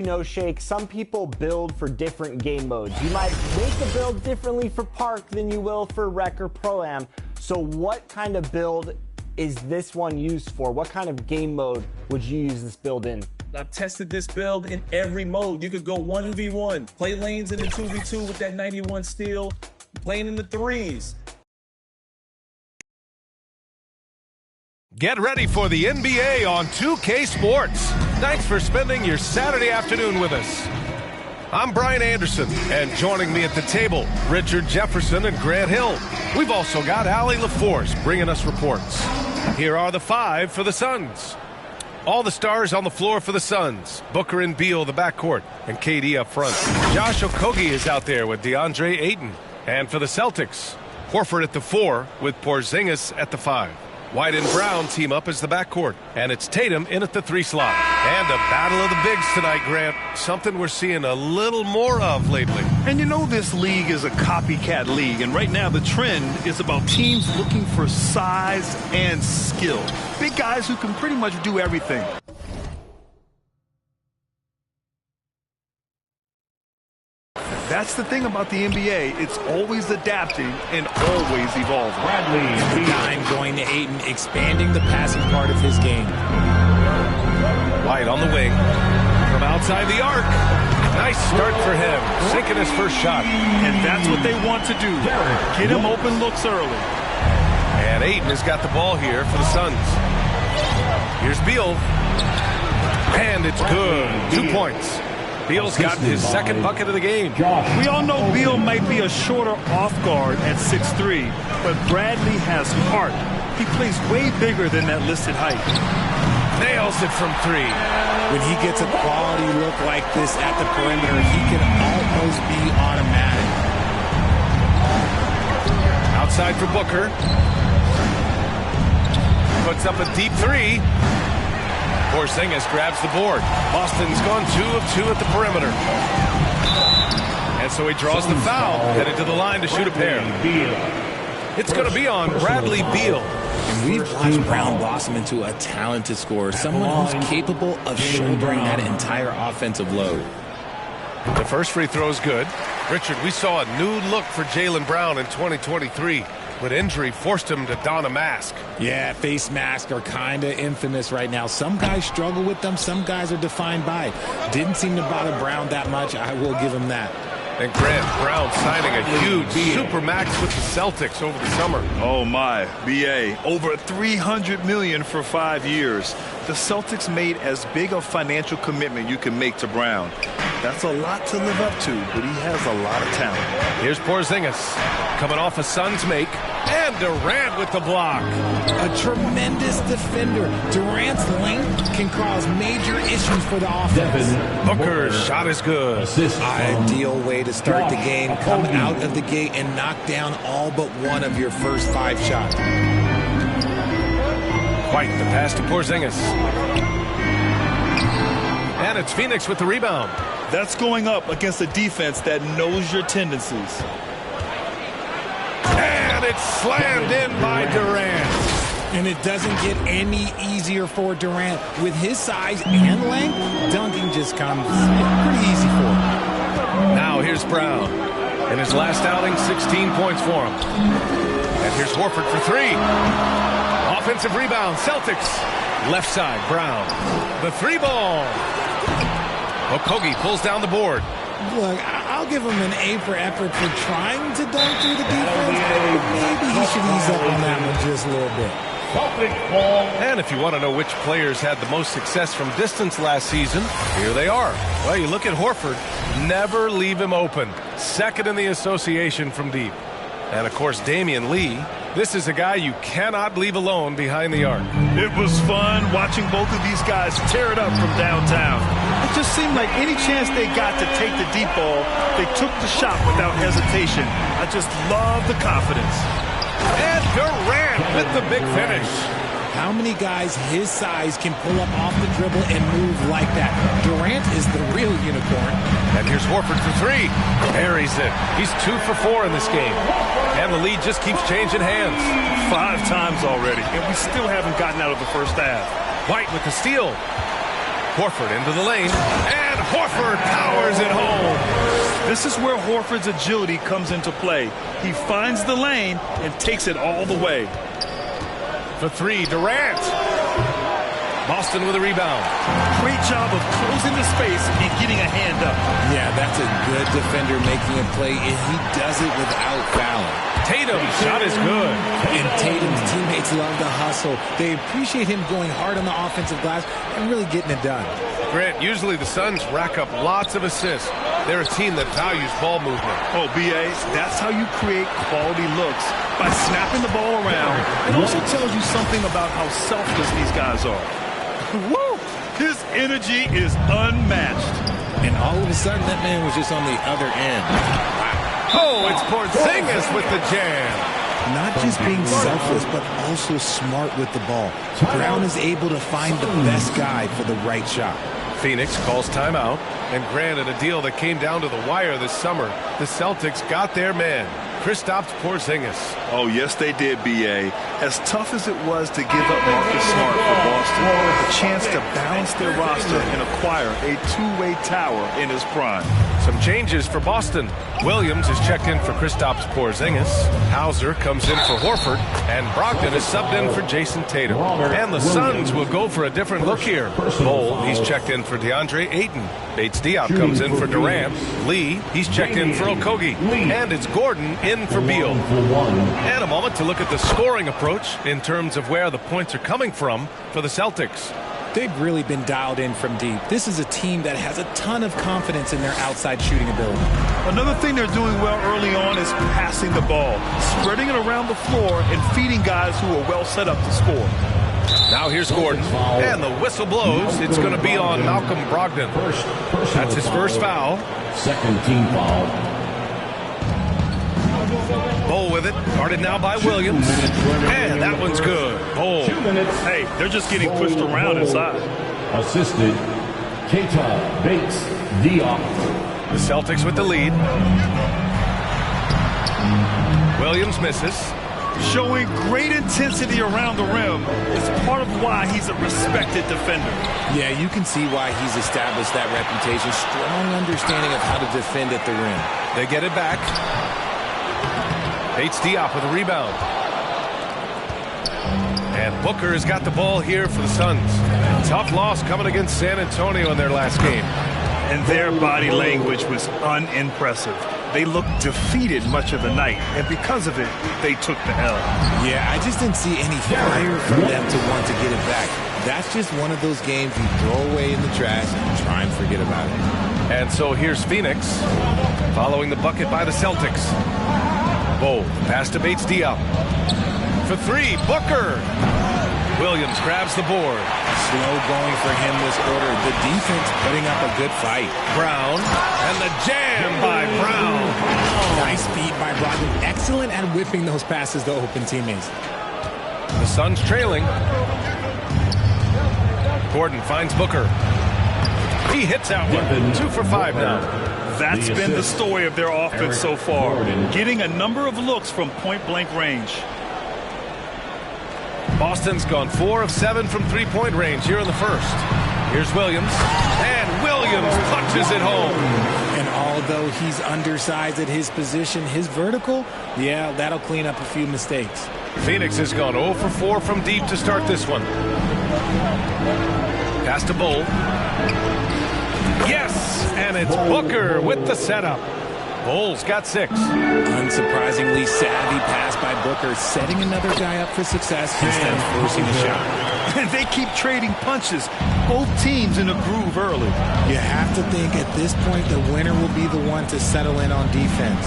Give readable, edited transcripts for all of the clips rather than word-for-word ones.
Shake, some people build for different game modes. You might make a build differently for Park than you will for Rec or Pro-Am. So what kind of build is this one used for? What kind of game mode would you use this build in? I've tested this build in every mode. You could go 1v1, play lanes in the 2v2 with that 91 steel, playing in the threes. Get ready for the NBA on 2K Sports. Thanks for spending your Saturday afternoon with us. I'm Brian Anderson, and joining me at the table, Richard Jefferson and Grant Hill. We've also got Allie LaForce bringing us reports. Here are the five for the Suns. All the stars on the floor for the Suns. Booker and Beal, the backcourt, and KD up front. Josh Okogie is out there with DeAndre Ayton. And for the Celtics, Horford at the 4 with Porzingis at the 5. White and Brown team up as the backcourt, and it's Tatum in at the 3 slot. And a battle of the bigs tonight, Grant. Something we're seeing a little more of lately. And you know this league is a copycat league, and right now the trend is about teams looking for size and skill. Big guys who can pretty much do everything. That's the thing about the NBA. It's always adapting and always evolving. Dime going to Ayton, expanding the passing part of his game. White on the wing. From outside the arc. Nice start for him. Sinking his first shot. And that's what they want to do. Get him open looks early. And Ayton has got the ball here for the Suns. Here's Beal. And it's good. 2 points. Beal's gotten his second bucket of the game. We all know Beal might be a shorter off guard at 6'3", but Bradley has heart. He plays way bigger than that listed height. Nails it from 3. When he gets a quality look like this at the perimeter, he can almost be automatic. Outside for Booker. Puts up a deep 3. Porzingis grabs the board. Boston's gone 2 of 2 at the perimeter. And so he draws the foul, headed to the line to shoot a pair. It's going to be on Bradley Beal. And we've watched Brown blossom into a talented scorer, someone who's capable of shouldering that entire offensive load. The first free throw is good. Richard, we saw a new look for Jaylen Brown in 2023. But injury forced him to don a mask. Yeah, face masks are kind of infamous right now. Some guys struggle with them. Some guys are defined by it. Didn't seem to bother Brown that much. I will give him that. And Grant, Brown signing a huge supermax with the Celtics over the summer. Oh my, BA, over $300 million for 5 years. The Celtics made as big a financial commitment you can make to Brown. That's a lot to live up to, but he has a lot of talent. Here's Porzingis coming off a Suns make, and Durant with the block. A tremendous defender. Durant's length can cause major issues for the offense. Booker's shot is good. Ideal way to start the game. Come out of the gate and knock down all but one of your first 5 shots. White, the pass to Porzingis. And it's Phoenix with the rebound. That's going up against a defense that knows your tendencies. And it's slammed in by Durant. And it doesn't get any easier for Durant. With his size and length, dunking just comes pretty easy for him. Now here's Brown. In his last outing, 16 points for him. And here's Horford for 3. Offensive rebound, Celtics. Left side, Brown. The 3 ball. Okogie pulls down the board. Look, I'll give him an A for effort for trying to dunk through the defense. Maybe he should ease up on that one just a little bit. And if you want to know which players had the most success from distance last season, here they are. Well, you look at Horford, never leave him open. Second in the association from deep. And, of course, Damian Lee. This is a guy you cannot leave alone behind the arc. It was fun watching both of these guys tear it up from downtown. It just seemed like any chance they got to take the deep ball, they took the shot without hesitation. I just love the confidence. And Durant with the big finish. How many guys his size can pull up off the dribble and move like that? Durant is the real unicorn. And here's Horford for 3. Buries it. He's 2 for 4 in this game. And the lead just keeps changing hands. 5 times already, and we still haven't gotten out of the first half. White with the steal. Horford into the lane. And Horford powers it home. This is where Horford's agility comes into play. He finds the lane and takes it all the way. For three, Durant. Boston with a rebound. Great job of closing the space and getting a hand up. Yeah, that's a good defender making a play, and he does it without fouling. Tatum's shot is good. And Tatum's teammates love the hustle. They appreciate him going hard on the offensive glass and really getting it done. Grant, usually the Suns rack up lots of assists. They're a team that values ball movement. Oh, B.A., that's how you create quality looks, by snapping the ball around. It also tells you something about how selfless these guys are. Woo! His energy is unmatched. And all of a sudden, that man was just on the other end. Wow. Oh, it's Porzingis with the jam. Not just being selfless, but also smart with the ball. Brown is able to find the best guy for the right shot. Phoenix calls timeout, and granted a deal that came down to the wire this summer, the Celtics got their man, Kristaps Porzingis. Oh, yes, they did, B.A. As tough as it was to give up Marcus Smart for Boston, a chance to balance their roster and acquire a two-way tower in his prime. Some changes for Boston. Williams is checked in for Kristaps Porzingis. Hauser comes in for Horford. And Brogdon is subbed in for Jason Tatum. And the Suns will go for a different look here. Bol, he's checked in for DeAndre Ayton. Bates Diop comes in for Durant. Lee, he's checked in for Okogie. And it's Gordon in for Beal. And a moment to look at the scoring approach in terms of where the points are coming from for the Celtics. They've really been dialed in from deep. This is a team that has a ton of confidence in their outside shooting ability. Another thing they're doing well early on is passing the ball, spreading it around the floor and feeding guys who are well set up to score. Now here's Gordon, and the whistle blows. It's going to be on Malcolm Brogdon. That's his first foul. Second team foul. Bol with it, guarded now by Williams. And that one's good. Bol. 2 minutes. Hey, they're just getting pushed around inside. Assisted, Keita Bates Diop. The Celtics with the lead. Williams misses. Showing great intensity around the rim is part of why he's a respected defender. Yeah, you can see why he's established that reputation. Strong understanding of how to defend at the rim. They get it back. Bates Diop with a rebound. And Booker has got the ball here for the Suns. Tough loss coming against San Antonio in their last game. And their body language was unimpressive. They looked defeated much of the night, and because of it, they took the L. Yeah, I just didn't see any fire from them to want to get it back. That's just one of those games you throw away in the trash and try and forget about it. And so here's Phoenix, following the bucket by the Celtics. Bol, pass to Bates Diop. For three, Booker. Williams grabs the board. Slow going for him this quarter. The defense putting up a good fight. Brown, and the jam by Brown. Nice feed by Brogdon. Excellent at whipping those passes to open teammates. The Suns trailing. Gordon finds Booker. He hits that one. 2 for 5 now. That's been the story of their offense so far, getting a number of looks from point-blank range. Boston's gone 4 of 7 from three-point range here in the first. Here's Williams, and Williams punches it home. And although he's undersized at his position, his vertical, yeah, that'll clean up a few mistakes. Phoenix has gone 0 for 4 from deep to start this one. Pass to Bol. Yes, and it's Booker with the setup. Bol's got 6. Unsurprisingly savvy pass by Booker, setting another guy up for success instead of forcing a shot. And they keep trading punches. Both teams in a groove early. You have to think at this point the winner will be the one to settle in on defense.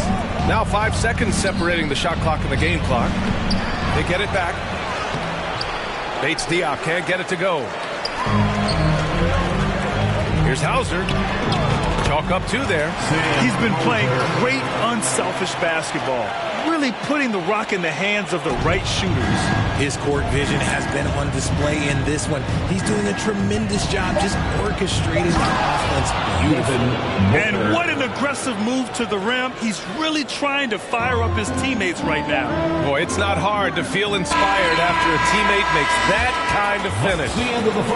Now 5 seconds separating the shot clock and the game clock. They get it back. Bates Diop can't get it to go. Here's Hauser. Chalk up 2 there. He's been playing great unselfish basketball, really putting the rock in the hands of the right shooters. His court vision has been on display in this one. He's doing a tremendous job just orchestrating the offense beautifully. And what an aggressive move to the rim. He's really trying to fire up his teammates right now. Boy, it's not hard to feel inspired after a teammate makes that kind of finish.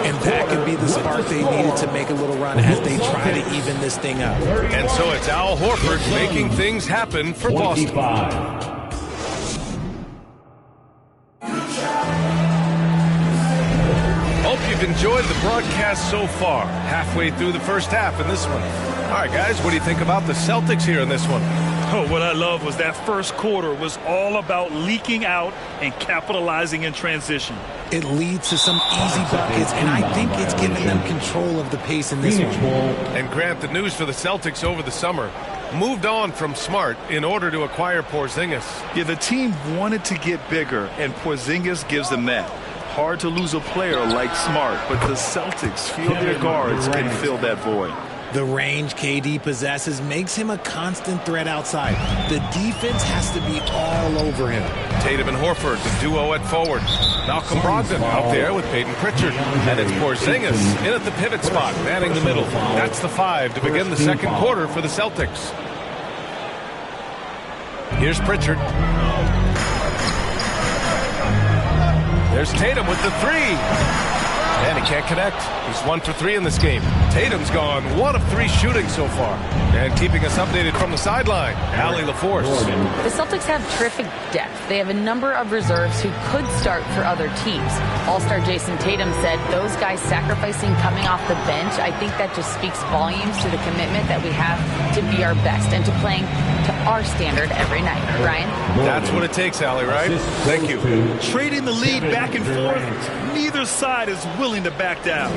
And that could be the spark they needed to make a little run as they try to even this thing up. And so it's Al Horford making things happen for Boston. Hope you've enjoyed the broadcast so far. Halfway through the first half in this one. All right, guys, what do you think about the Celtics here in this one? Oh, what I love was that first quarter was all about leaking out and capitalizing in transition. It leads to some easy buckets, and I think it's given them control of the pace in this one. And Grant, the news for the Celtics over the summer moved on from Smart in order to acquire Porzingis. Yeah, the team wanted to get bigger, and Porzingis gives them that. Hard to lose a player like Smart, but the Celtics feel their guards can fill that void. The range KD possesses makes him a constant threat outside. The defense has to be all over him. Tatum and Horford, the duo at forward. Malcolm Brogdon out there with Peyton Pritchard. And it's Porzingis in at the pivot spot, manning the middle. That's the 5 to begin the second quarter for the Celtics. Here's Pritchard. There's Tatum with the 3. And he can't connect. He's 1 for 3 in this game. Tatum's gone 1 of 3 shooting so far. And keeping us updated from the sideline, Allie LaForce. The Celtics have terrific depth. They have a number of reserves who could start for other teams. All-star Jason Tatum said those guys sacrificing coming off the bench, I think that just speaks volumes to the commitment that we have to be our best and to playing to our standard every night. Ryan? That's what it takes, Allie, right? Thank you. Trading the lead back and forth, neither side is willing to back down.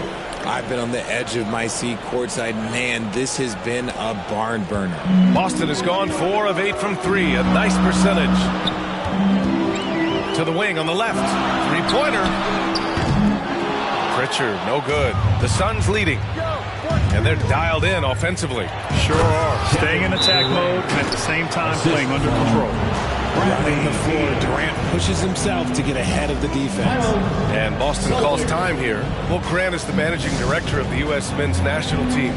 I've been on the edge of my seat courtside. Man, this has been a barn burner. Boston has gone 4 of 8 from 3. A nice percentage. To the wing on the left. 3-pointer. Pritchard, no good. The Suns leading. And they're dialed in offensively. Sure are. Staying in attack mode and at the same time playing under control. Running the floor, Durant pushes himself to get ahead of the defense. And Boston calls time here. Will Grant is the managing director of the U.S. men's national team.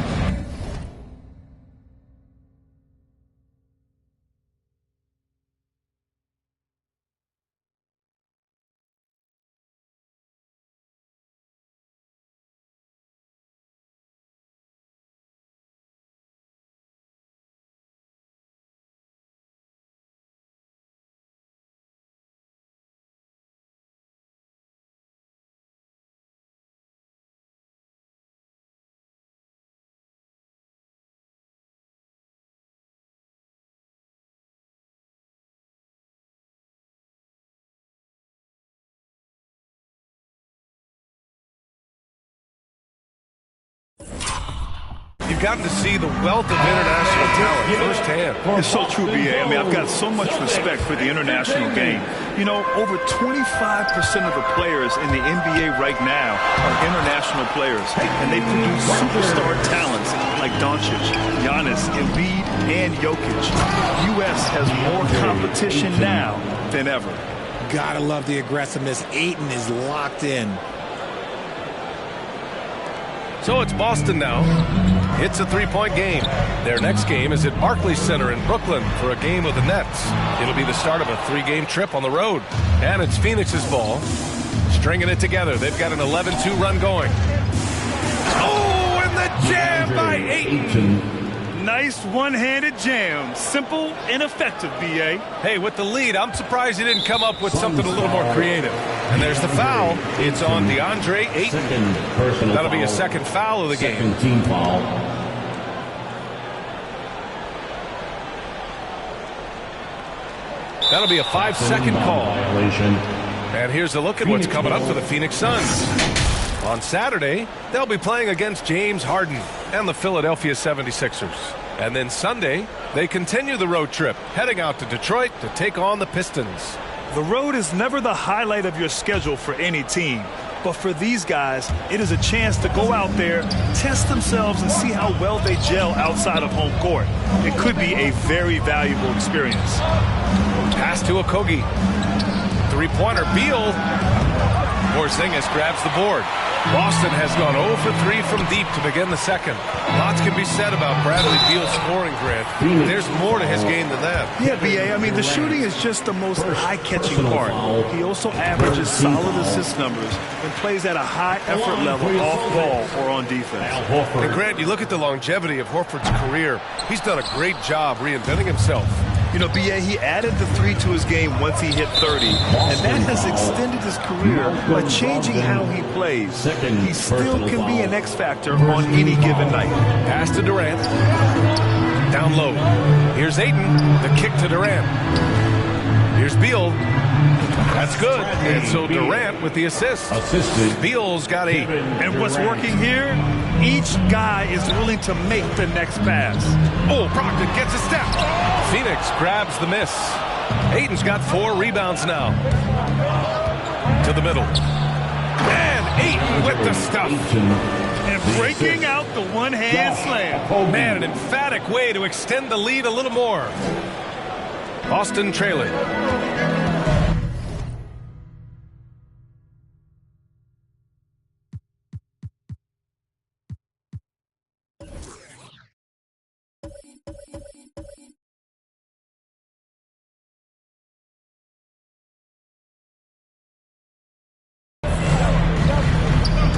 You've gotten to see the wealth of international talent firsthand. It's so true, B.A. I mean, I've got so much respect for the international game. You know, over 25% of the players in the NBA right now are international players, and they produce superstar talents like Doncic, Giannis, Embiid, and Jokic. U.S. has more competition now than ever. Gotta love the aggressiveness. Ayton is locked in. So it's Boston now. It's a 3-point game. Their next game is at Barclays Center in Brooklyn for a game with the Nets. It'll be the start of a 3-game trip on the road. And it's Phoenix's ball. Stringing it together. They've got an 11-2 run going. Oh, and the jam by Ayton. Nice one-handed jam. Simple and effective, B.A. Hey, with the lead, I'm surprised he didn't come up with something a little more creative. And there's the foul. It's on DeAndre Ayton. That'll be a second foul of the game. Second team foul. That'll be a 5-second call. Violation. And here's a look at what's coming up for the Phoenix Suns. On Saturday, they'll be playing against James Harden and the Philadelphia 76ers. And then Sunday, they continue the road trip, heading out to Detroit to take on the Pistons. The road is never the highlight of your schedule for any team. But for these guys, it is a chance to go out there, test themselves, and see how well they gel outside of home court. It could be a very valuable experience. Pass to Okogie. Three-pointer, Beal. Porzingis grabs the board. Boston has gone 0 for 3 from deep to begin the second. Lots can be said about Bradley Beal's scoring, Grant. But there's more to his game than that. Yeah, B.A. I mean, the shooting is just the most eye-catching part. He also averages solid assist numbers and plays at a high effort level off ball or on defense. And Grant, you look at the longevity of Horford's career. He's done a great job reinventing himself. You know, B.A., he added the 3 to his game once he hit 30, and that has extended his career by changing how he plays. He still can be an X factor on any given night. Pass to Durant. Down low. Here's Ayton. The kick to Durant. Here's Beal. That's good. And so Durant with the assist. Beal's got 8. And what's working here? Each guy is willing to make the next pass. Oh, Brogdon gets a step. Phoenix grabs the miss. Ayton's got 4 rebounds now. To the middle. And Ayton with the stuff. And breaking out the one-hand slam. Man, an emphatic way to extend the lead a little more. Boston trailing.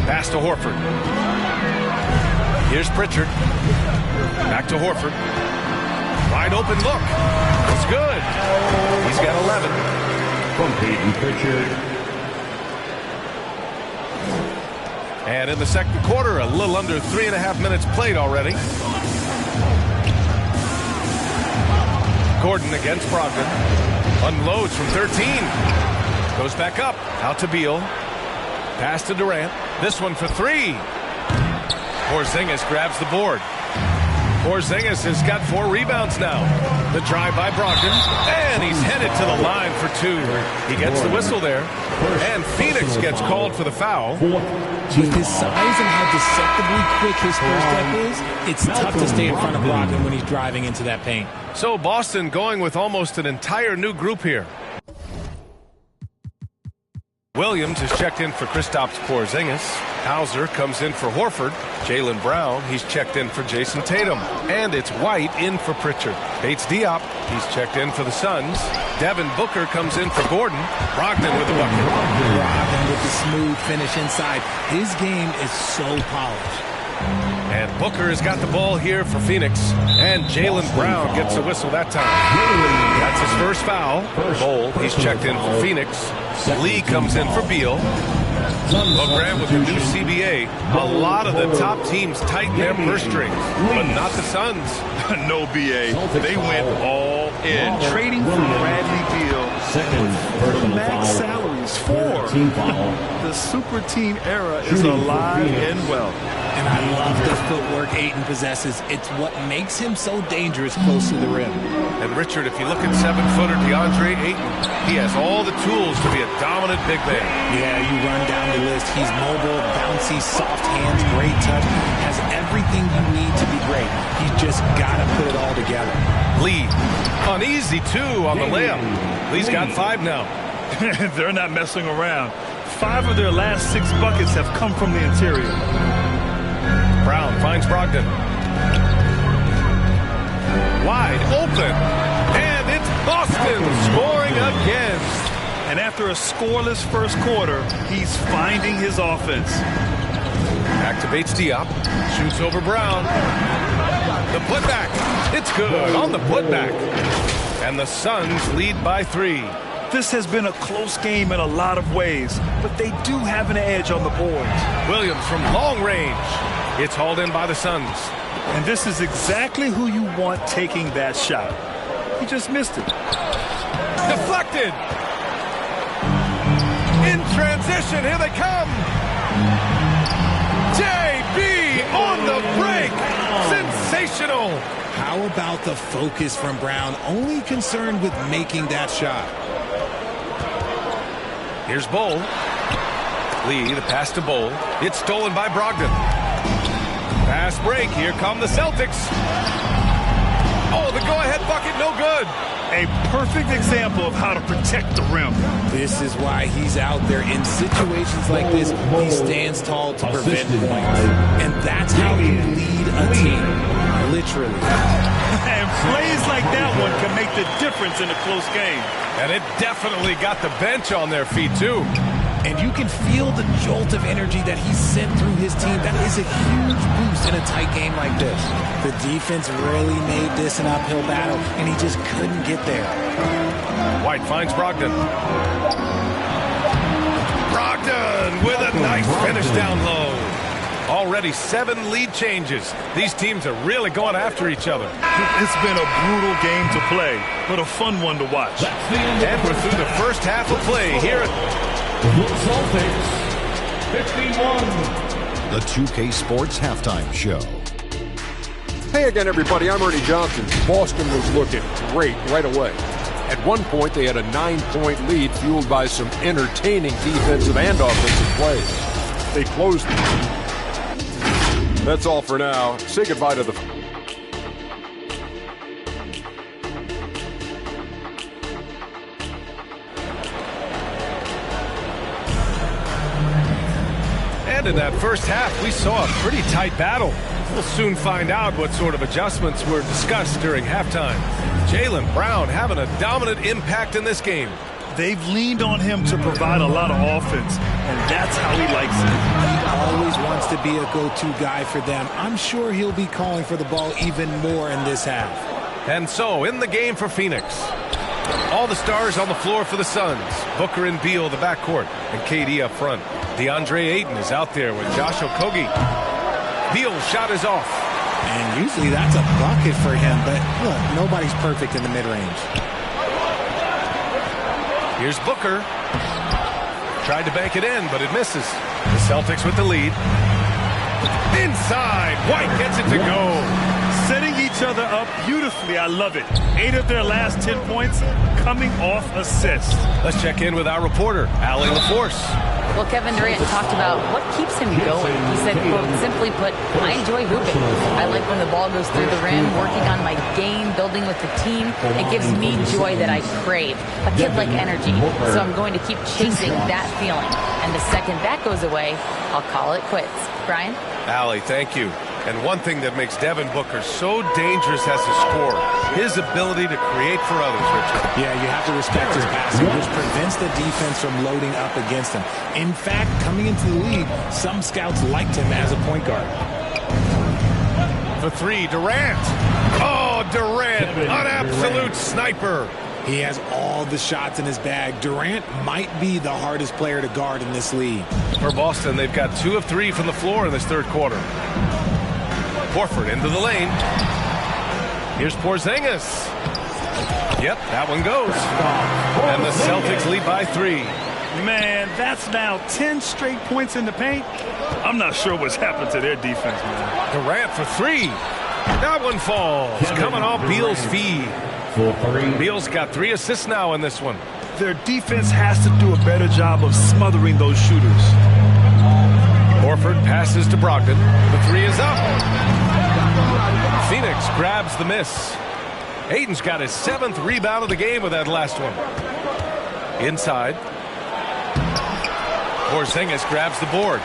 Pass to Horford. Here's Pritchard. Back to Horford. Wide open look. It's good. He's got 11. From Peyton Pritchard. And in the second quarter, a little under 3.5 minutes played already. Gordon against Brogdon. Unloads from 13. Goes back up. Out to Beal. Pass to Durant. This one for 3. Porzingis grabs the board. Porzingis has got 4 rebounds now. The drive by Brogdon. And he's headed to the line for 2. He gets the whistle there. And Phoenix gets called for the foul. With his size and how deceptively quick his first step is, it's tough to stay in front of Brogdon when he's driving into that paint. So Boston going with almost an entire new group here. Williams is checked in for Kristaps Porzingis. Hauser comes in for Horford. Jaylen Brown, he's checked in for Jason Tatum. And it's White in for Pritchard. Bates Diop, he's checked in for the Suns. Devin Booker comes in for Gordon. Brogdon with the bucket. Brogdon with the smooth finish inside. His game is so polished. And Booker has got the ball here for Phoenix. And Jaylen Brown gets a whistle that time. That's his first foul. Bol, he's checked in for Phoenix. Lee comes in for Beal. Well, Grant, with the new CBA, a lot of the top teams tighten their purse strings, but not the Suns. No, B.A. They went all in. Trading for Bradley Beal. The max salaries for the super team era is alive and well. And I love the footwork Ayton possesses. It's what makes him so dangerous close to the rim. And Richard, if you look at 7-footer DeAndre Ayton, he has all the tools to be a dominant big man. Yeah, you run down the list. He's mobile, bouncy, soft hands, great touch. Has everything you need to be great. He's just got to put it all together. Lee, an easy 2 on the layup. Lee's got 5 now. They're not messing around. 5 of their last 6 buckets have come from the interior. Brown finds Brogdon. Wide open. And it's Boston scoring again. And after a scoreless first quarter, he's finding his offense. Back to Bates Diop. Shoots over Brown. The putback. It's good on the putback. And the Suns lead by 3. This has been a close game in a lot of ways, but they do have an edge on the boards. Williams from long range. It's hauled in by the Suns. And this is exactly who you want taking that shot. He just missed it. Deflected. In transition, here they come. JB on the break. Sensational. How about the focus from Brown? Only concerned with making that shot. Here's Bol. Lee, the pass to Bowl. It's stolen by Brogdon. Pass break. Here come the Celtics. Oh, the go-ahead bucket, no good. A perfect example of how to protect the rim. This is why he's out there. In situations like this, he stands tall to prevent points. And that's how you lead a team. Literally. And plays like that one can make the difference in a close game. And it definitely got the bench on their feet, too. And you can feel the jolt of energy that he sent through his team. That is a huge boost in a tight game like this. The defense really made this an uphill battle, and he just couldn't get there. White finds Brogdon. Brogdon with a nice finish down low. Already 7 lead changes. These teams are really going after each other. It's been a brutal game to play, but a fun one to watch. And we're through the first half of play here at The Celtics, 51. The 2K Sports Halftime Show. Hey again, everybody. I'm Ernie Johnson. Boston was looking great right away. At one point, they had a 9-point lead fueled by some entertaining defensive and offensive plays. They closed it. That's all for now. Say goodbye to the... And in that first half, we saw a pretty tight battle. We'll soon find out what sort of adjustments were discussed during halftime. Jaylen Brown having a dominant impact in this game. They've leaned on him to provide a lot of offense, and that's how he likes it. He always wants to be a go-to guy for them. I'm sure he'll be calling for the ball even more in this half. And so, in the game for Phoenix, all the stars on the floor for the Suns. Booker and Beal, the backcourt, and KD up front. DeAndre Ayton is out there with Josh Okogie. Beal's shot is off. And usually that's a bucket for him, but look, nobody's perfect in the mid-range. Here's Booker. Tried to bank it in, but it misses. The Celtics with the lead. Inside. White gets it to go. Setting each other up beautifully. I love it. 8 of their last 10 points coming off assists. Let's check in with our reporter, Allie LaForce. Well, Kevin Durant talked about what keeps him going. He said, quote, simply put, I enjoy hooping. I like when the ball goes through the rim, working on my game, building with the team. It gives me joy that I crave, a kid-like energy. So I'm going to keep chasing that feeling. And the second that goes away, I'll call it quits. Brian? Allie, thank you. And one thing that makes Devin Booker so dangerous as a scorer, his ability to create for others, Richard. Yeah, you have to respect his passing, which prevents the defense from loading up against him. In fact, coming into the league, some scouts liked him as a point guard. For 3, Durant. Oh, Durant, an absolute sniper. He has all the shots in his bag. Durant might be the hardest player to guard in this league. For Boston, they've got 2 of 3 from the floor in this third quarter. Horford into the lane. Here's Porzingis. Yep, that one goes. And the Celtics lead by 3. Man, that's now 10 straight points in the paint. I'm not sure what's happened to their defense, man. Durant for 3. That one falls. Coming off Beal's feed. Beal's got 3 assists now in this one. Their defense has to do a better job of smothering those shooters. Horford passes to Brogdon. The 3 is up. Phoenix grabs the miss. Ayton's got his 7th rebound of the game with that last one. Inside. Porzingis grabs the board.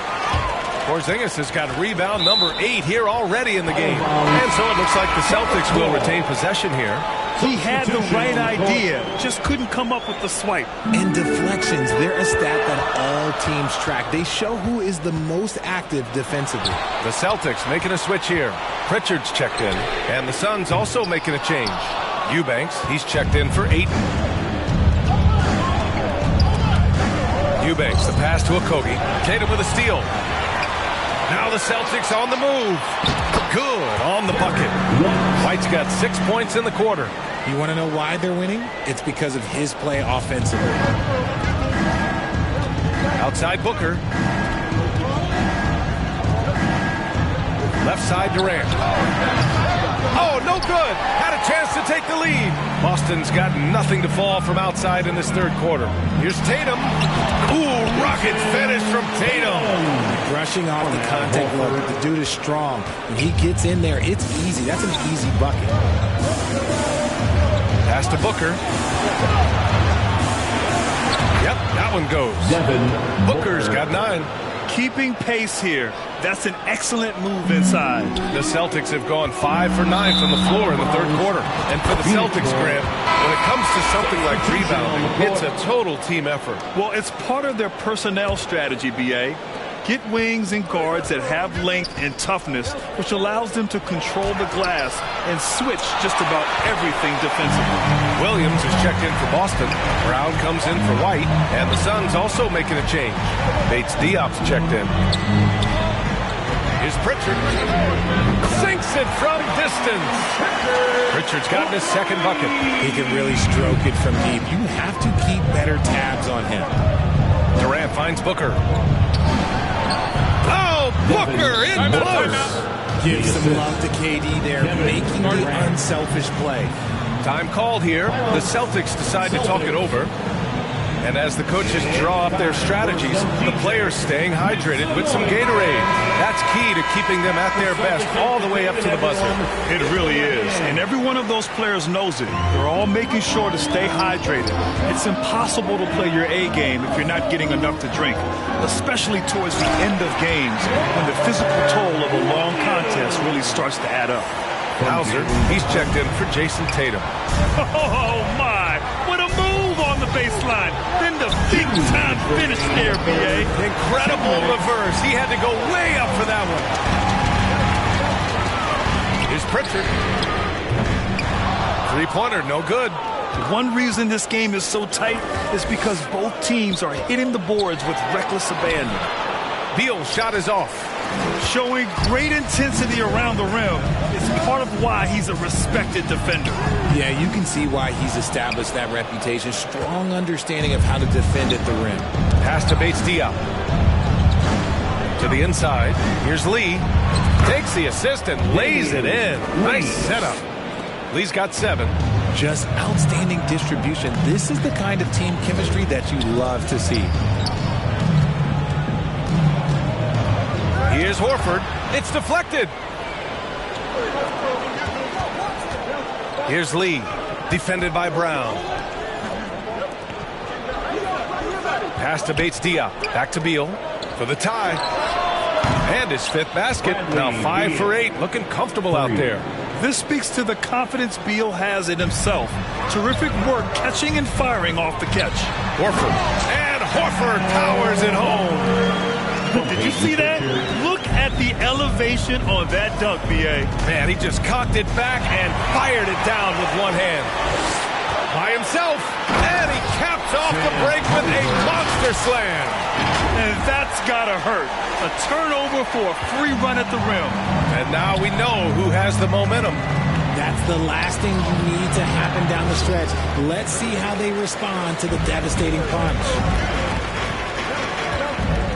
Porzingis has got rebound number 8 here already in the game. And so it looks like the Celtics will retain possession here. He had the right idea, just couldn't come up with the swipe. And deflections, they're a stat that all teams track. They show who is the most active defensively. The Celtics making a switch here. Pritchard's checked in, and the Suns also making a change. Eubanks, he's checked in for Ayton. Eubanks, the pass to Okogie. Tatum with a steal. Now the Celtics on the move. Good on the bucket. White's got 6 points in the quarter. You want to know why they're winning? It's because of his play offensively. Outside Booker. Left side Durant. Oh, no good. Had a chance to take the lead. Boston's got nothing to fall from outside in this third quarter. Here's Tatum. Ooh, rocket finish from Tatum. Rushing off the contact look. The dude is strong. When he gets in there, it's easy. That's an easy bucket. Pass to Booker. Yep, that one goes. Booker's got 9. Keeping pace here. That's an excellent move inside. The Celtics have gone 5 for 9 from the floor in the third quarter. And for the Celtics, Grant, when it comes to something like rebounding, it's a total team effort. Well, it's part of their personnel strategy, B.A. Get wings and guards that have length and toughness, which allows them to control the glass and switch just about everything defensively. Williams is checked in for Boston. Brown comes in for White. And the Suns also making a change. Bates Diop's checked in. Here's Pritchard. Sinks it from distance. Pritchard's gotten his second bucket. He can really stroke it from deep. You have to keep better tabs on him. Durant finds Booker. Oh, Booker in close. Give some love to KD there, making the unselfish play. Time called here. The Celtics decide to talk it over. And as the coaches draw up their strategies, the players staying hydrated with some Gatorade. That's key to keeping them at their best all the way up to the buzzer. It really is. And every one of those players knows it. They're all making sure to stay hydrated. It's impossible to play your A game if you're not getting enough to drink, especially towards the end of games when the physical toll of a long contest really starts to add up. Hauser, he's checked in for Jason Tatum. Oh, my. What a move on the baseline. Then the big-time finish there, B.A. Incredible reverse. He had to go way up for that one. Here's Pritchard. Three-pointer, no good. One reason this game is so tight is because both teams are hitting the boards with reckless abandon. Beal's shot is off. Showing great intensity around the rim is part of why he's a respected defender. Yeah, you can see why he's established that reputation. Strong understanding of how to defend at the rim. Pass to Bates Diop. To the inside. Here's Lee. Takes the assist and lays it in. Nice setup. Lee's got 7. Just outstanding distribution. This is the kind of team chemistry that you love to see. Here's Horford. It's deflected. Here's Lee. Defended by Brown. Pass to Bates Diop. Back to Beal for the tie. And his 5th basket. Now 5 for 8. Looking comfortable out there. This speaks to the confidence Beal has in himself. Terrific work catching and firing off the catch. Horford. And Horford powers it home. Did you see that? Look at the elevation on that dunk, B.A. Man, he just cocked it back and fired it down with one hand. By himself. And he capped off the break with a monster slam. And that's gotta hurt. A turnover for a free run at the rim. And now we know who has the momentum. That's the last thing you need to happen down the stretch. Let's see how they respond to the devastating punch.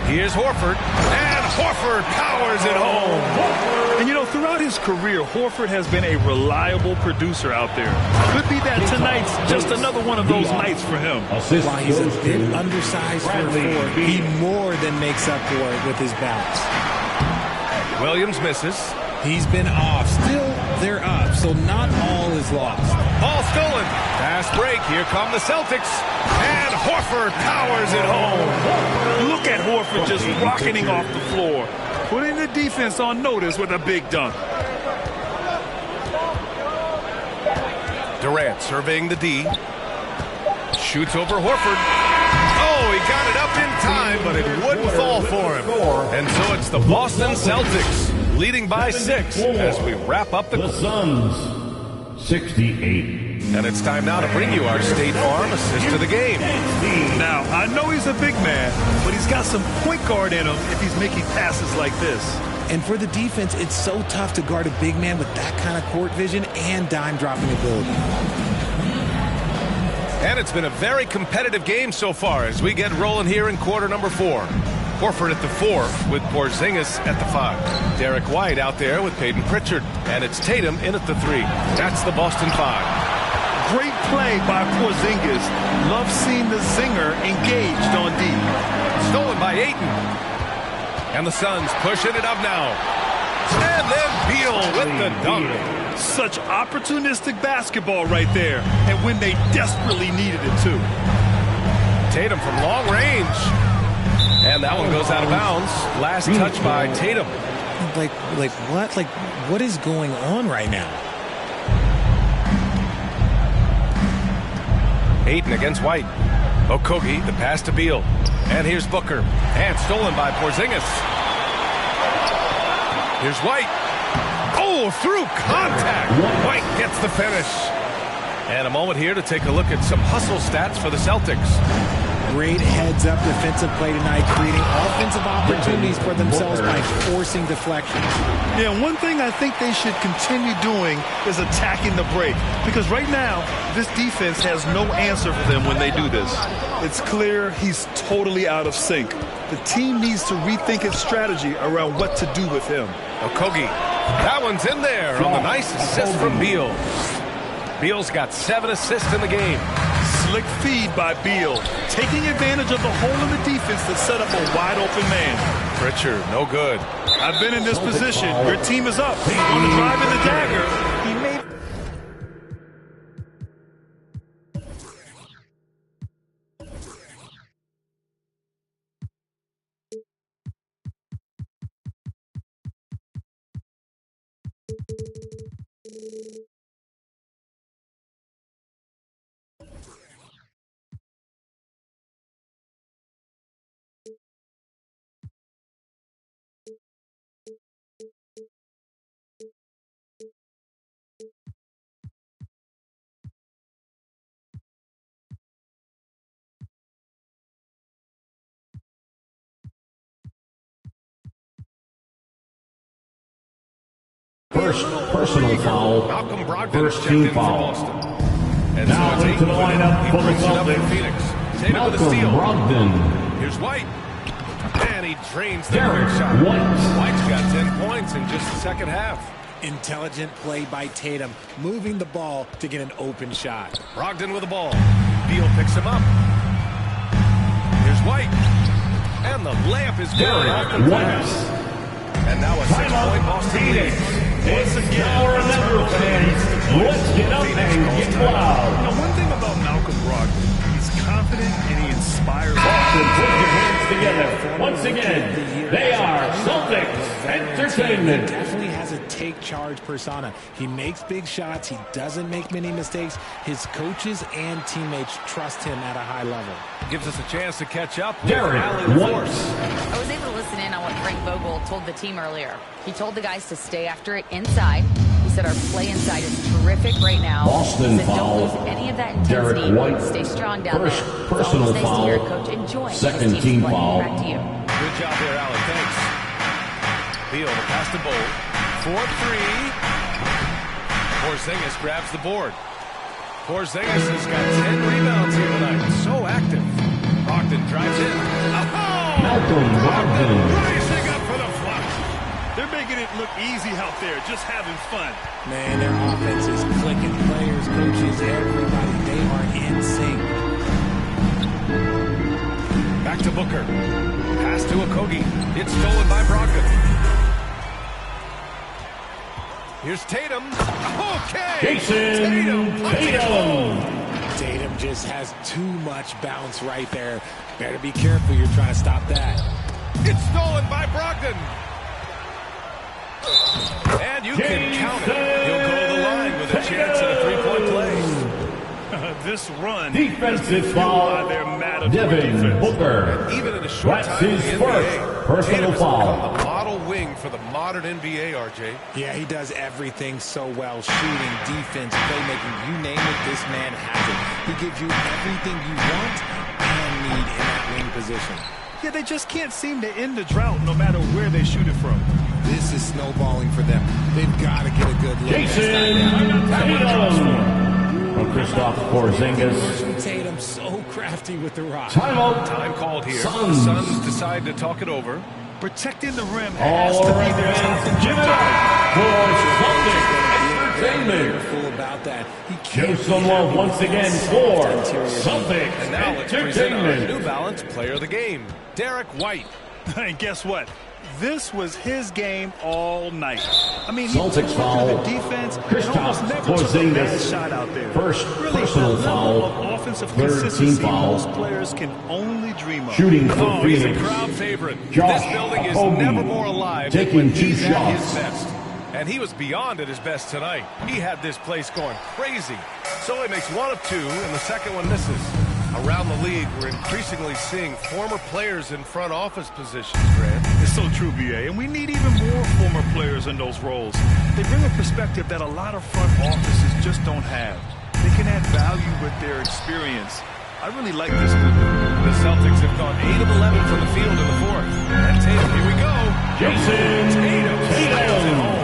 Here's Horford, and Horford powers it home. And you know, throughout his career, Horford has been a reliable producer out there. Could be that tonight's just another one of those nights for him. While he's a bit undersized for a forward, he more than makes up for it with his bounce. Williams misses. He's been off. Still, they're up, so not all is lost. Ball stolen. Fast break. Here come the Celtics. And Horford powers it home. Look at Horford just rocketing off the floor. Putting the defense on notice with a big dunk. Durant surveying the D. Shoots over Horford. Oh, he got it up in time, but it wouldn't fall for him. And so it's the Boston Celtics leading by 6 as we wrap up the Suns 68. And it's time now to bring you our State Farm assist to the game. Now, I know he's a big man, but he's got some point guard in him if he's making passes like this. And for the defense, it's so tough to guard a big man with that kind of court vision and dime-dropping ability. And it's been a very competitive game so far as we get rolling here in quarter number 4. Horford at the 4 with Porzingis at the 5. Derek White out there with Peyton Pritchard. And it's Tatum in at the 3. That's the Boston 5. Great play by Porzingis. Love seeing the zinger engaged on D. Stolen by Ayton. And the Suns pushing it up now. And then Beal with the dunk. Such opportunistic basketball right there. And when they desperately needed it, too. Tatum from long range. And that one goes out of bounds. Last touch by Tatum. Like what? Like, what is going on right now? Ayton against White. Okogie, the pass to Beal. And here's Booker. And stolen by Porzingis. Here's White. Oh, through contact. White gets the finish. And a moment here to take a look at some hustle stats for the Celtics. Great heads-up defensive play tonight, creating offensive opportunities for themselves by forcing deflections. Yeah, one thing I think they should continue doing is attacking the break. Because right now, this defense has no answer for them when they do this. It's clear he's totally out of sync. The team needs to rethink its strategy around what to do with him. Okogie. That one's in there on the nice assist from Beal. Beal's got 7 assists in the game. Slick feed by Beal, taking advantage of the hole in the defense that set up a wide-open man. Pritchard, no good. I've been in this position. Your team is up. On the drive in the dagger, he made... First personal foul. Malcolm Brogdon First checked team in for foul. Boston. And Now so it's into the lineup for the brings it up in Celtics. Phoenix. Tatum with a Malcolm steal. Brogdon. Here's White. And he drains the Derek quick shot. White. White's got 10 points in just the second half. Intelligent play by Tatum, moving the ball to get an open shot. Brogdon with the ball. Beal picks him up. Here's White. And the layup is good. Derek White. And now a 6-point Boston lead. Once again, now remember, fans, let's get up and get loud. Now, one thing about Malcolm Brogdon, he's confident and he inspires. Boston, put your hands together. Once again, they are Celtics Entertainment. Definitely has a take charge persona. He makes big shots. He doesn't make many mistakes. His coaches and teammates trust him at a high level. Gives us a chance to catch up. Derek White. I was able to listen in on what Frank Vogel told the team earlier. He told the guys to stay after it inside. He said our play inside is terrific right now. Boston He said foul. don't lose any of that Derek intensity. White. Stay strong down First there. It's personal always nice to foul. hear a coach enjoying Second his team team's play. foul. Back to you. Good job there, Allen. Thanks. Beal to pass the ball. 4-3. Porzingis grabs the board. Porzingis has got 10 rebounds here tonight. So active. Brogdon drives in. Oh! Malcolm Brogdon. Rising up for the flush. They're making it look easy out there, just having fun. Man, their offense is clicking. Players, coaches, everybody, they are in sync. Back to Booker. Pass to Okogie. It's stolen by Brogdon. Here's Tatum. Okay. Jason Tatum. Tatum just has too much bounce right there. Better be careful. You're trying to stop that. It's stolen by Brogdon. And you can count it. He'll go to the line with a chance at a three-point play. This run Defensive foul. Devin Booker. Even in a short That's time in his the first NBA, personal Tatum's foul. become the model wing for the modern NBA, RJ. Yeah, he does everything so well. Shooting, defense, playmaking, you name it, this man has it. He gives you everything you want and need in that wing position. Yeah, they just can't seem to end the drought no matter where they shoot it from. This is snowballing for them. They've got to get a good look. Jason Tatum. From Kristaps Porzingis. Tatum so crafty with the rock. Timeout. Time called here. Suns. The Suns decide to talk it over. Protecting the rim has All to be right, their top fans, give it up for Celtic Entertainment. About that. Show some love once again for Celtic And now let's present our Entertainment. New Balance Player of the Game, Derek White. And guess what? This was his game all night. I mean, he Celtics tore foul. through the defense and Kristaps almost never took a Porzingis. bad shot out there. First Really, personal the foul. level of offensive Third team consistency foul. most players can only dream of. Shooting for Oh, he's a Phoenix. crowd favorite. Josh This building is Okogie never more alive than taking when 2 he's at his shots. best. And he was beyond at his best tonight. He had this place going crazy. So he makes one of 2, and the second one misses. Around the league, we're increasingly seeing former players in front office positions, Grant. It's so true, B.A., and we need even more former players in those roles. They bring a perspective that a lot of front offices just don't have. They can add value with their experience. I really like this group. The Celtics have gone 8 of 11 from the field in the fourth. And Tatum, here we go. Jason Tatum slams it home.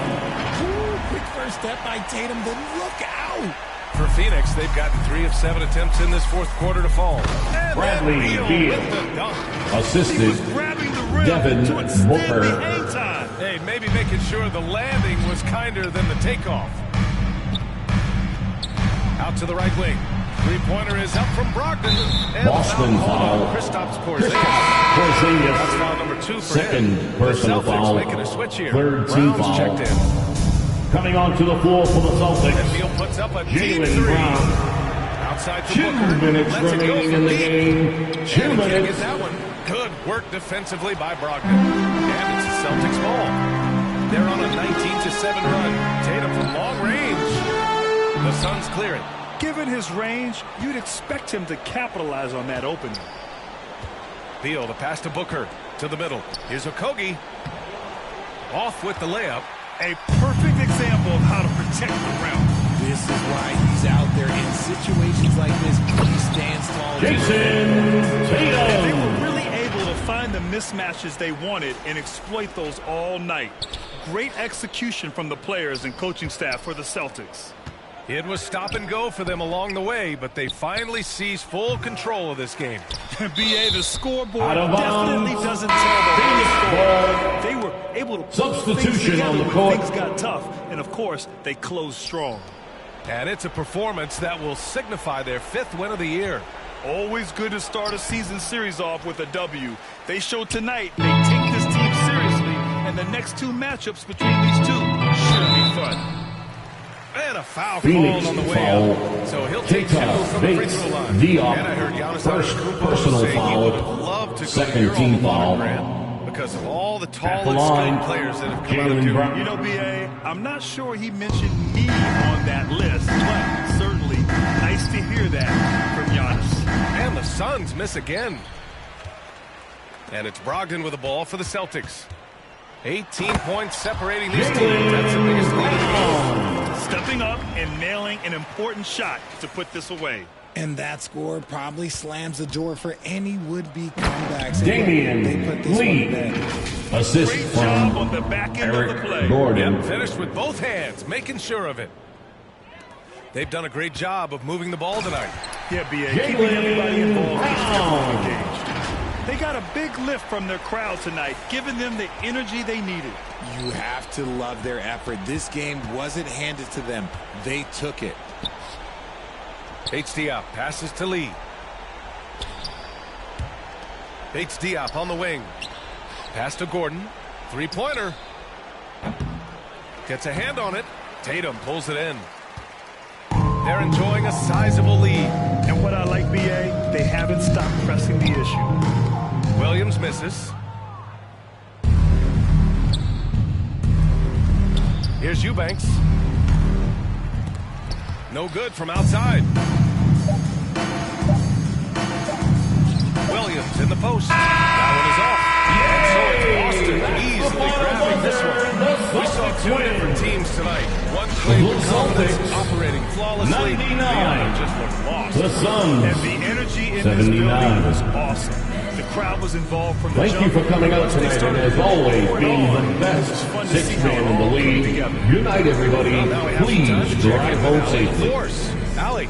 Quick first step by Tatum, then look out. For Phoenix, they've gotten 3 of 7 attempts in this fourth quarter to fall. And Bradley then Beal. with the dunk. He Assisted was grabbing the rim Devin to extend Booker. the hang time. Hey, maybe making sure the landing was kinder than the takeoff. Out to the right wing. Three-pointer is up from Brogdon. And Boston foul. Kristaps Porzingis. Porzingis. That's foul number 2 for Second him. personal the Celtics foul. making a switch here. Third team Brown's foul. checked in. Coming onto the floor for the And Celtics. Beal puts up a deep Jaylen 3. Brown. Outside for 2 Booker. minutes Lets it go remaining from in the deep. game. 2 And he can't get minutes. that one. Good work defensively by Brogdon. And it's the Celtics ball. They're on a 19-7 run. Tatum from long range. The Suns clear it. Given his range, you'd expect him to capitalize on that opening. Beal, the pass to Booker. To the middle. Here's Okogie. Off with the layup. A perfect example of how to protect the rim. This is why he's out there in situations like this. He stands tall. Jason And they Tatum. were really able to find the mismatches they wanted and exploit those all night. Great execution from the players and coaching staff for the Celtics. It was stop and go for them along the way, but they finally seized full control of this game. B.A., the scoreboard Out of definitely bounds. doesn't tell the Phoenix whole ball. story. They were able to pull Substitution things together on the when court. things got tough, and of course, they closed strong. And it's a performance that will signify their 5th win of the year. Always good to start a season series off with a W. They showed tonight they take this team seriously, and the next 2 matchups between these two should be fun. And a foul Phoenix called on the way foul. up. So he'll take 2 Tatum from the free Bates throw line. Diop. And I heard Giannis First Antetokounmpo personal say he foul. would love to go to Second your team alma mater, foul. Grant, because of all the tall At the and line, skilled players that have come out of Jaylen Duke. Brown. You know, B.A., I'm not sure he mentioned me on that list, but certainly nice to hear that from Giannis. And the Suns miss again. And it's Brogdon with the ball for the Celtics. 18 points separating these teams. That's the biggest lead. Stepping up and nailing an important shot to put this away. And that score probably slams the door for any would-be comebacks. Damian They put this Lee. one to bed. Assist Great job on from the back end of the Eric play. Gordon. Yep, finished with both hands, making sure of it. They've done a great job of moving the ball tonight. Yeah, B.A. Jaylen keeping everybody involved, keeps Brown. everyone engaged. They got a big lift from their crowd tonight, giving them the energy they needed. You have to love their effort. This game wasn't handed to them. They took it. Bates Diop passes to Lee. Bates Diop on the wing. Pass to Gordon. Three-pointer. Gets a hand on it. Tatum pulls it in. They're enjoying a sizable lead. And what I like, B.A., they haven't stopped pressing the issue. Williams misses. Here's Eubanks. No good from outside. Williams in the post. That one is off. And so it's Boston easily grabbing this one. We saw 2 different teams tonight. One played with confidence, operating flawlessly. The other just looked lost. The Suns. And the energy in this building 79. was awesome. The crowd was involved from the Thank jump. you for coming out Once they tonight, and started as always, pouring being on, the it was best fun to see sixth how man it in the all came league. together. Good night, everybody. Now we have some time Please to check drive in home with Allie, of safely. course. Allie.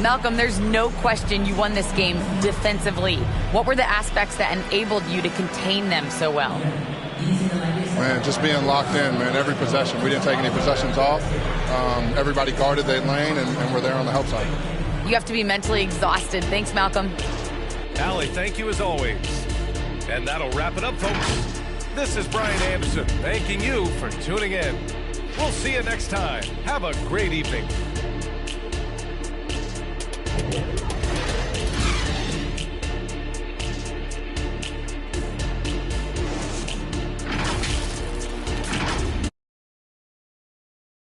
Malcolm, there's no question you won this game defensively. What were the aspects that enabled you to contain them so well? Man, just being locked in, man, every possession. We didn't take any possessions off. Everybody guarded their lane, and we're there on the help side. You have to be mentally exhausted. Thanks, Malcolm. Allie, thank you as always. And that'll wrap it up, folks. This is Brian Anderson, thanking you for tuning in. We'll see you next time. Have a great evening.